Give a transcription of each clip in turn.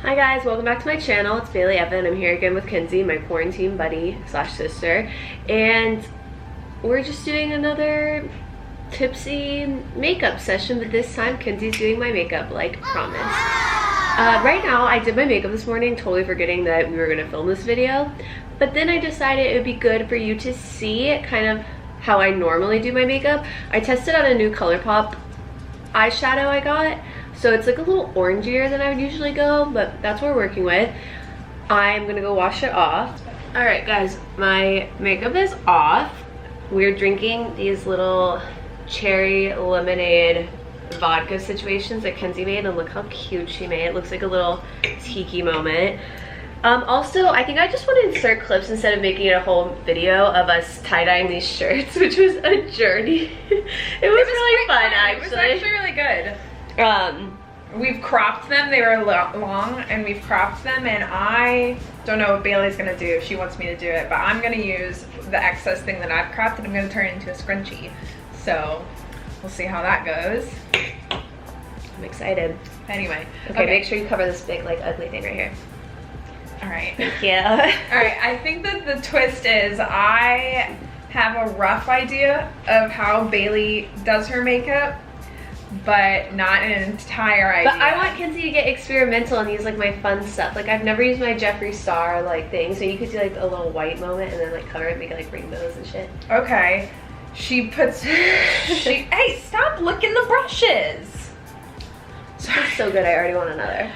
Hi guys, welcome back to my channel. It's Bailey Evan. I'm here again with Kenzie, my quarantine buddy slash sister, and we're just doing another tipsy makeup session, but this time Kenzie's doing my makeup like promised. Right now I did my makeup this morning, totally forgetting that we were gonna film this video, but then I decided it would be good for you to see kind of how I normally do my makeup. I tested out a new ColourPop eyeshadow I got. So it's like a little orangier than I would usually go, but that's what we're working with. I'm gonna go wash it off. All right guys, my makeup is off. We're drinking these little cherry lemonade vodka situations that Kenzie made, and look how cute she made. It looks like a little tiki moment. Also, I think I just want to insert clips instead of making it a whole video of us tie-dyeing these shirts, which was a journey. it was really fun, actually. It was actually really good. We've cropped them. They were long, and we've cropped them, and I don't know what Bailey's gonna do if she wants me to do it, but I'm gonna use the excess thing that I've cropped and I'm gonna turn it into a scrunchie. So we'll see how that goes. I'm excited. Anyway, okay, make sure you cover this big like ugly thing right here. All right. Thank you. All right, I think that the twist is I have a rough idea of how Bailey does her makeup, but not an entire idea. But I want Kenzie to get experimental and use like my fun stuff. Like I've never used my Jeffree Star like thing, so you could do like a little white moment and then like cover it and make it like rainbows and shit. Okay. She puts, hey, stop licking the brushes. Sorry. So good, I already want another.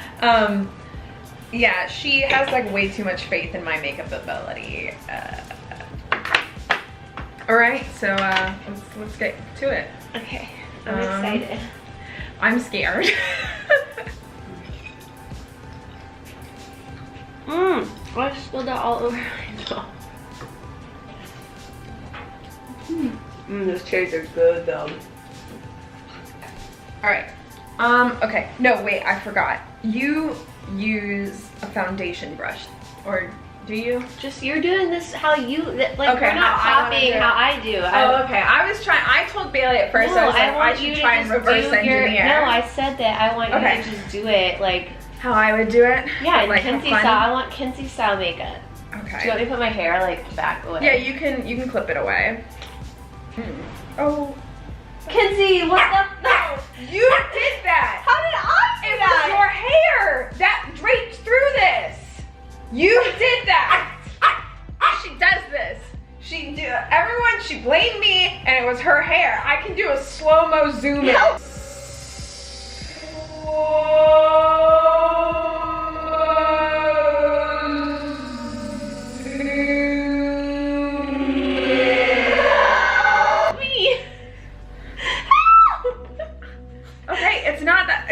Yeah, she has like way too much faith in my makeup ability. All right, so let's get to it. Okay, I'm excited. I'm scared. I spilled that all over myself. Those cherries are good though. All right. Okay. No, wait, I forgot. You use a foundation brush, or do you? Just you're doing this how you like. Okay, we're not copying how I do. Oh, okay. I told Bailey at first. No, I was like, I should try and reverse engineer. No, I said that I want you to just do it like how I would do it. Yeah, like Kenzie style. I want Kenzie style makeup. Okay. Do you want me to put my hair like back away? Yeah, you can clip it away. Oh. Kenzie, what the? No, you did that. How did I do that? It was your hair that draped through this. You did that. She does this. Everyone, she blamed me, and it was her hair. I can do a slow-mo zoom in. Okay, it's not that.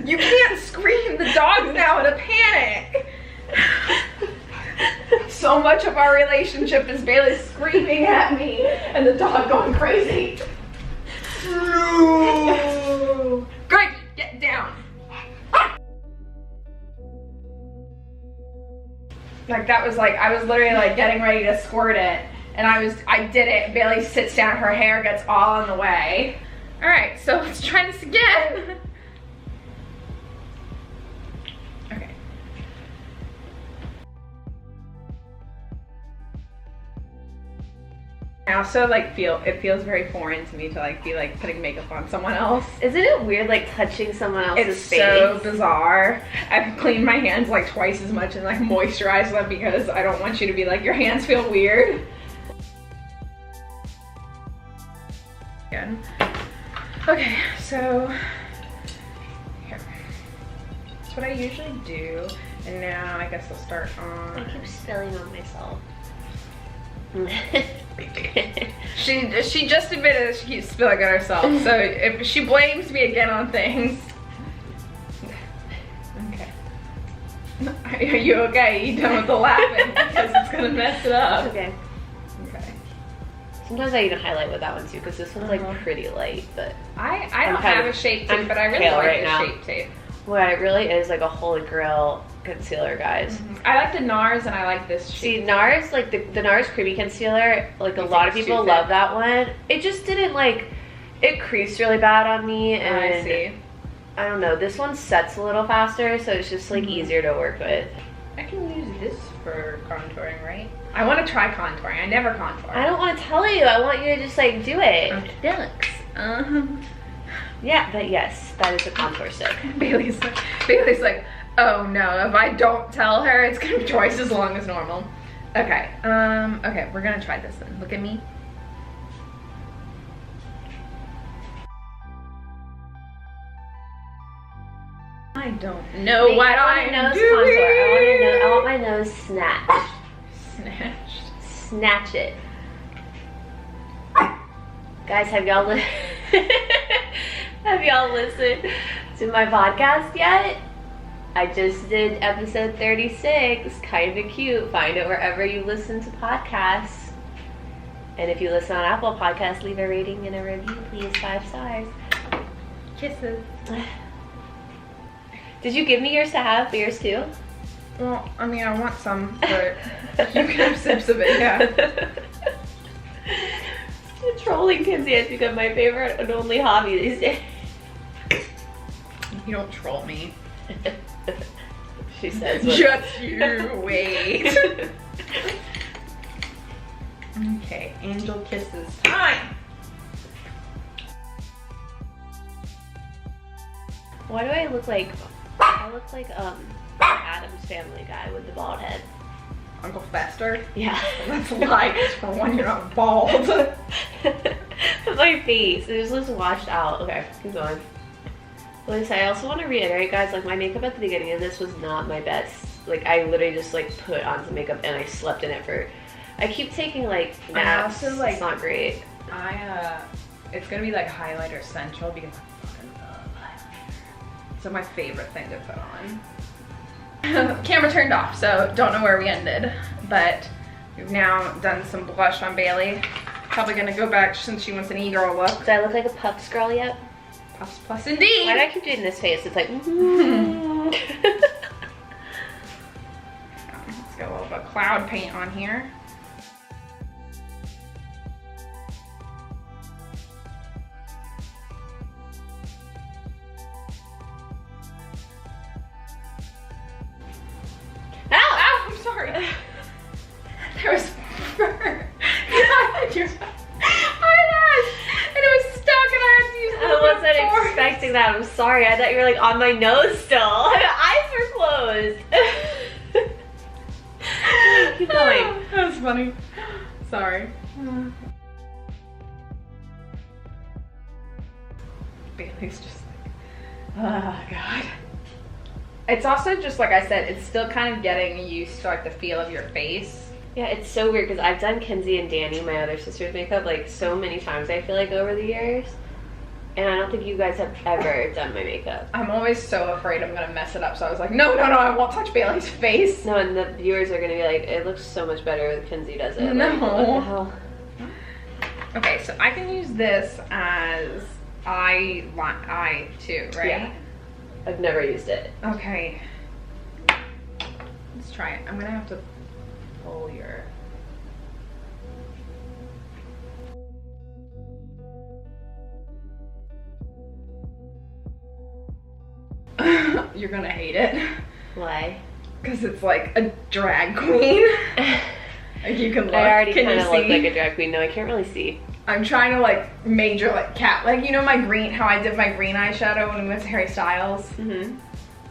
You can't scream. The dog's now in a panic. So much of our relationship is Bailey screaming at me and the dog going crazy. No. Greg, get down. Like that was like, I was literally like getting ready to squirt it, and I did it. Bailey sits down, her hair gets all in the way. All right, so let's try this again. Okay. I also like it feels very foreign to me to like be like putting makeup on someone else. Isn't it weird like touching someone else's face? It's so bizarre. I've cleaned my hands like twice as much and like moisturized them because I don't want you to be like, your hands feel weird. Again. Okay, so here. That's what I usually do. And now I guess I'll start on. I keep spilling on myself. She just admitted that she keeps spilling on herself. So if she blames me again on things. Okay. Are you okay? You done with the laughing? Because it's gonna mess it up. Okay. Okay. Sometimes I even highlight with that one too, because this one's like pretty light, but I don't have a shape tape, but I really like the shape tape. Well, it really is like a holy grail concealer, guys. I like the NARS and I like this shape. See, NARS, like the NARS Creamy Concealer, like a lot of people love that one. It just didn't like, it creased really bad on me, and I see. I don't know, this one sets a little faster, so it's just like easier to work with. I can use this for contouring, right? I want to try contouring. I never contour. I don't want to tell you. I want you to just like do it. Okay. Yeah, but yes, that is a contour stick. Bailey's like, oh no, if I don't tell her, it's gonna be twice as long as normal. Okay, okay, we're gonna try this then. Look at me. I don't know what I'm doing. I want my nose snatched. Snatched. Snatch it. Guys, have y'all listened to my podcast yet? I just did episode 36, kind of cute. Find it wherever you listen to podcasts. And if you listen on Apple Podcasts, leave a rating and a review, please. 5 stars. Kisses. Did you give me yours to have? Yours too? Well, I mean, I want some, but you can have sips of it, yeah. Trolling Kenzie has become my favorite and only hobby these days. You don't troll me. She says. Just you wait. Okay, angel kisses time. Why do I look like? I look like Adam's Family guy with the bald head. Uncle Fester? Yeah. That's a lie, 'cause for one, you're not bald. My face, it just looks washed out. Okay, keep going. Like I say, I also want to reiterate, guys, like my makeup at the beginning of this was not my best. Like I literally just like put on some makeup and I slept in it for. I keep taking like naps. Also, like, it's not great. It's gonna be like highlighter central because I fucking love highlighter. It's my favorite thing to put on. Camera turned off, so don't know where we ended, but we've now done some blush on Bailey. Probably gonna go back since she wants an e-girl look. Do I look like a Puffs girl yet? Puffs plus indeed. Why do I keep doing this face? It's like. Let's get a little bit of cloud paint on here. Ow! I'm sorry. There was fur behind your eyelash, and it was stuck, and I had to use. I wasn't expecting that. I'm sorry. I thought you were like on my nose still. My eyes were closed. Keep going. That was funny. Sorry. Bailey's just like, oh god. It's also just like I said, it's still kind of getting used to like the feel of your face. Yeah, it's so weird because I've done Kenzie and Danny, my other sister's makeup, like so many times I feel like over the years. And I don't think you guys have ever done my makeup. I'm always so afraid I'm gonna mess it up, so I was like, no, I won't touch Bailey's face. No, and the viewers are gonna be like, it looks so much better when Kenzie does it. No. Like, what the hell? Okay, so I can use this as eye too, right? Yeah. I've never used it. Okay. Let's try it. I'm gonna have to pull your... You're gonna hate it. Why? Because it's like a drag queen. Like you can look. I already kind of look like a drag queen. No, I can't really see. I'm trying to like major like cat, like you know my green, how I did my green eyeshadow when we went to Harry Styles? Mm-hmm.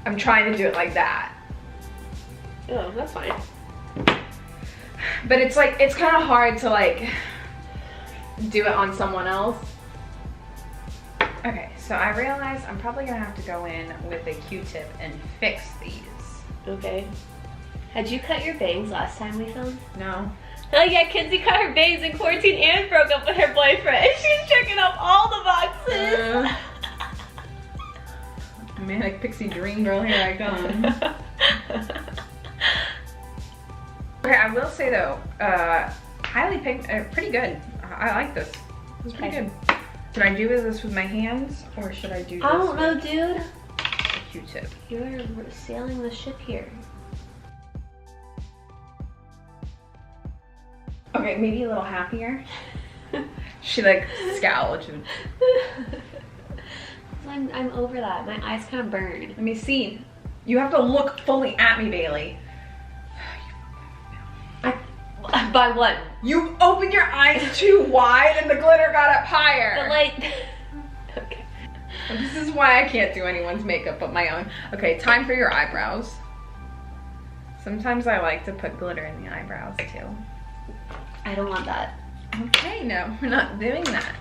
I'm trying to do it like that. Oh, that's fine. But it's like, it's kind of hard to like do it on someone else. Okay, so I realized I'm probably gonna have to go in with a Q-tip and fix these. Okay. Had you cut your bangs last time we filmed? No. Oh yeah, Kenzie cut her bangs in quarantine and broke up with her boyfriend. She's checking off all the boxes. Manic pixie dream girl, here I come. Okay, I will say though, highly pretty good. I like this. It's pretty good. Should I do this with my hands or should I do this I don't know, with dude. a Q-tip? You're sailing the ship here. Okay, maybe a little happier. She like scowled. I'm over that. My eyes kind of burn. Let me see. You have to look fully at me, Bailey. By what? You opened your eyes too wide and the glitter got up higher. The light. Okay. This is why I can't do anyone's makeup but my own. Okay, time for your eyebrows. Sometimes I like to put glitter in the eyebrows too. I don't want that. Okay, no, we're not doing that.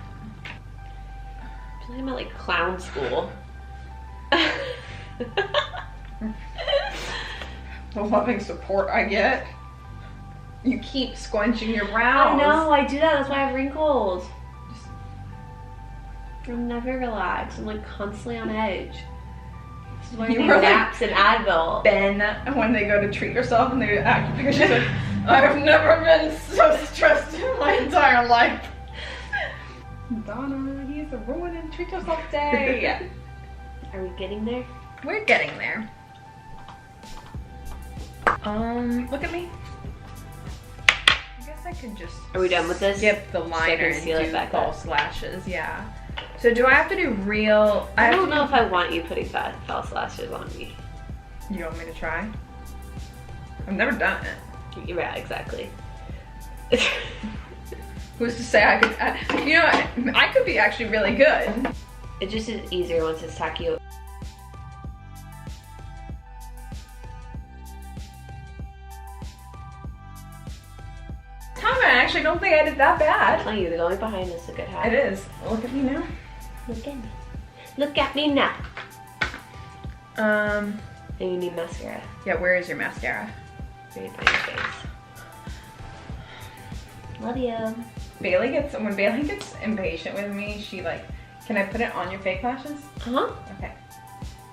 I feel like I'm at like clown school. The loving support I get. You keep squinching your brows. I know, I do that. That's why I have wrinkles. I'm never relaxed. I'm like constantly on edge. This is why I need naps and Advil. Ben, when they go to treat yourself and they act because she's like, I've never been so stressed in my entire life. Donna, he's a ruin and treat yourself day. Are we getting there? We're getting there. Look at me. I guess I could just. Are we done with this? Skip the liner seal and it do back false lashes. Yeah. So do I have to do real? I don't know if I want you putting false lashes on me. You want me to try? I've never done it. Yeah, exactly. Who's to say I could? You know, I could be actually really good. It just is easier once it's tacky. Tom, I actually don't think I did that I'm bad. telling you, the going behind is a good hat. It is. Look at me now. Look at me. Look at me now. And you need mascara. Yeah, where is your mascara? Right by your face. Love you. When Bailey gets impatient with me, she like, can I put it on your fake lashes? Uh-huh. Okay.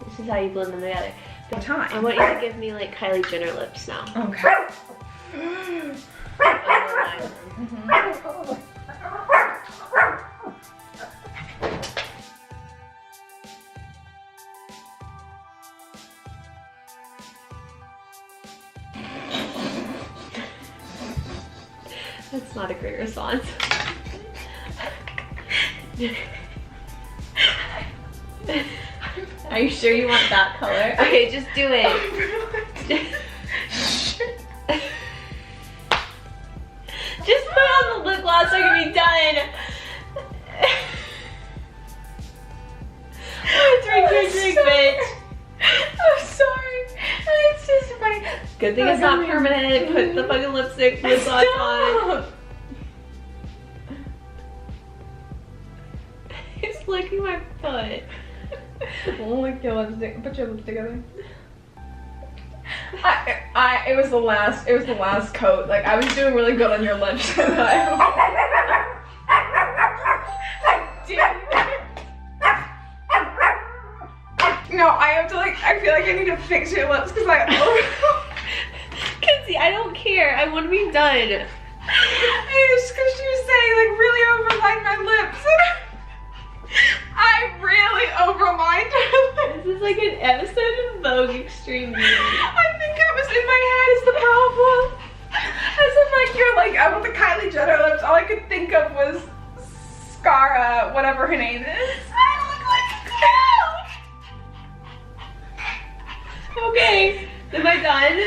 This is how you blend them together. But time. I want you to give me like Kylie Jenner lips now. Okay. That's not a great response. Are you sure you want that color? Okay, just do it. Just put on the lip gloss so I can be done. Drink your drink, bitch. I'm sorry. It's just funny. Good thing it's not permanent. Put the fucking lip gloss on. He's licking my foot. Lick your lipstick. Put your lips together. It was the last coat. Like I was doing really good on your lips. No, I have to like. I feel like I need to fix your lips because Kenzie, I don't care. I want to be done. It's because she was saying like really overlined my lips. I really overlined her lips. This is like an episode of Vogue Extreme Beauty. I think it was in my head is the problem. As in like you're like I want the Kylie Jenner lips. All I could think of was Scara, whatever her name is. I look like a clown. Okay, am I done?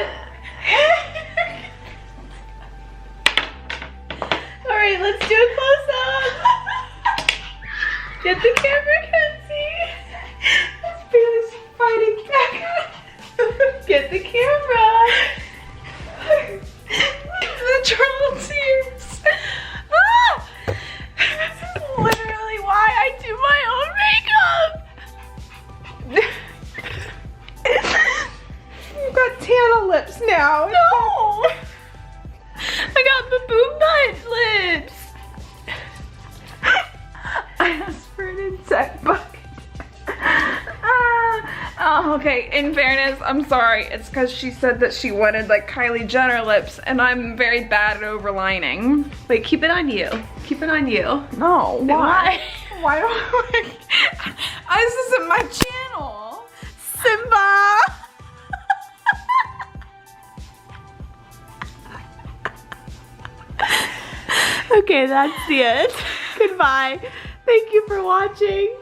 Alright, let's do a close-up. Get the camera, Kenzie. Bailey's fighting back. Get the camera. The trouble tears. Ah! This is literally why I do my own makeup. You've got Tana lips now. No! I got baboon butt lips. I asked for an insect bucket. Oh, okay, in fairness, I'm sorry. It's because she said that she wanted like Kylie Jenner lips and I'm very bad at overlining. Wait, keep it on you. Keep it on you. No, why? Why do I this isn't my channel. Simba! Okay, that's the end. Goodbye. Thank you for watching.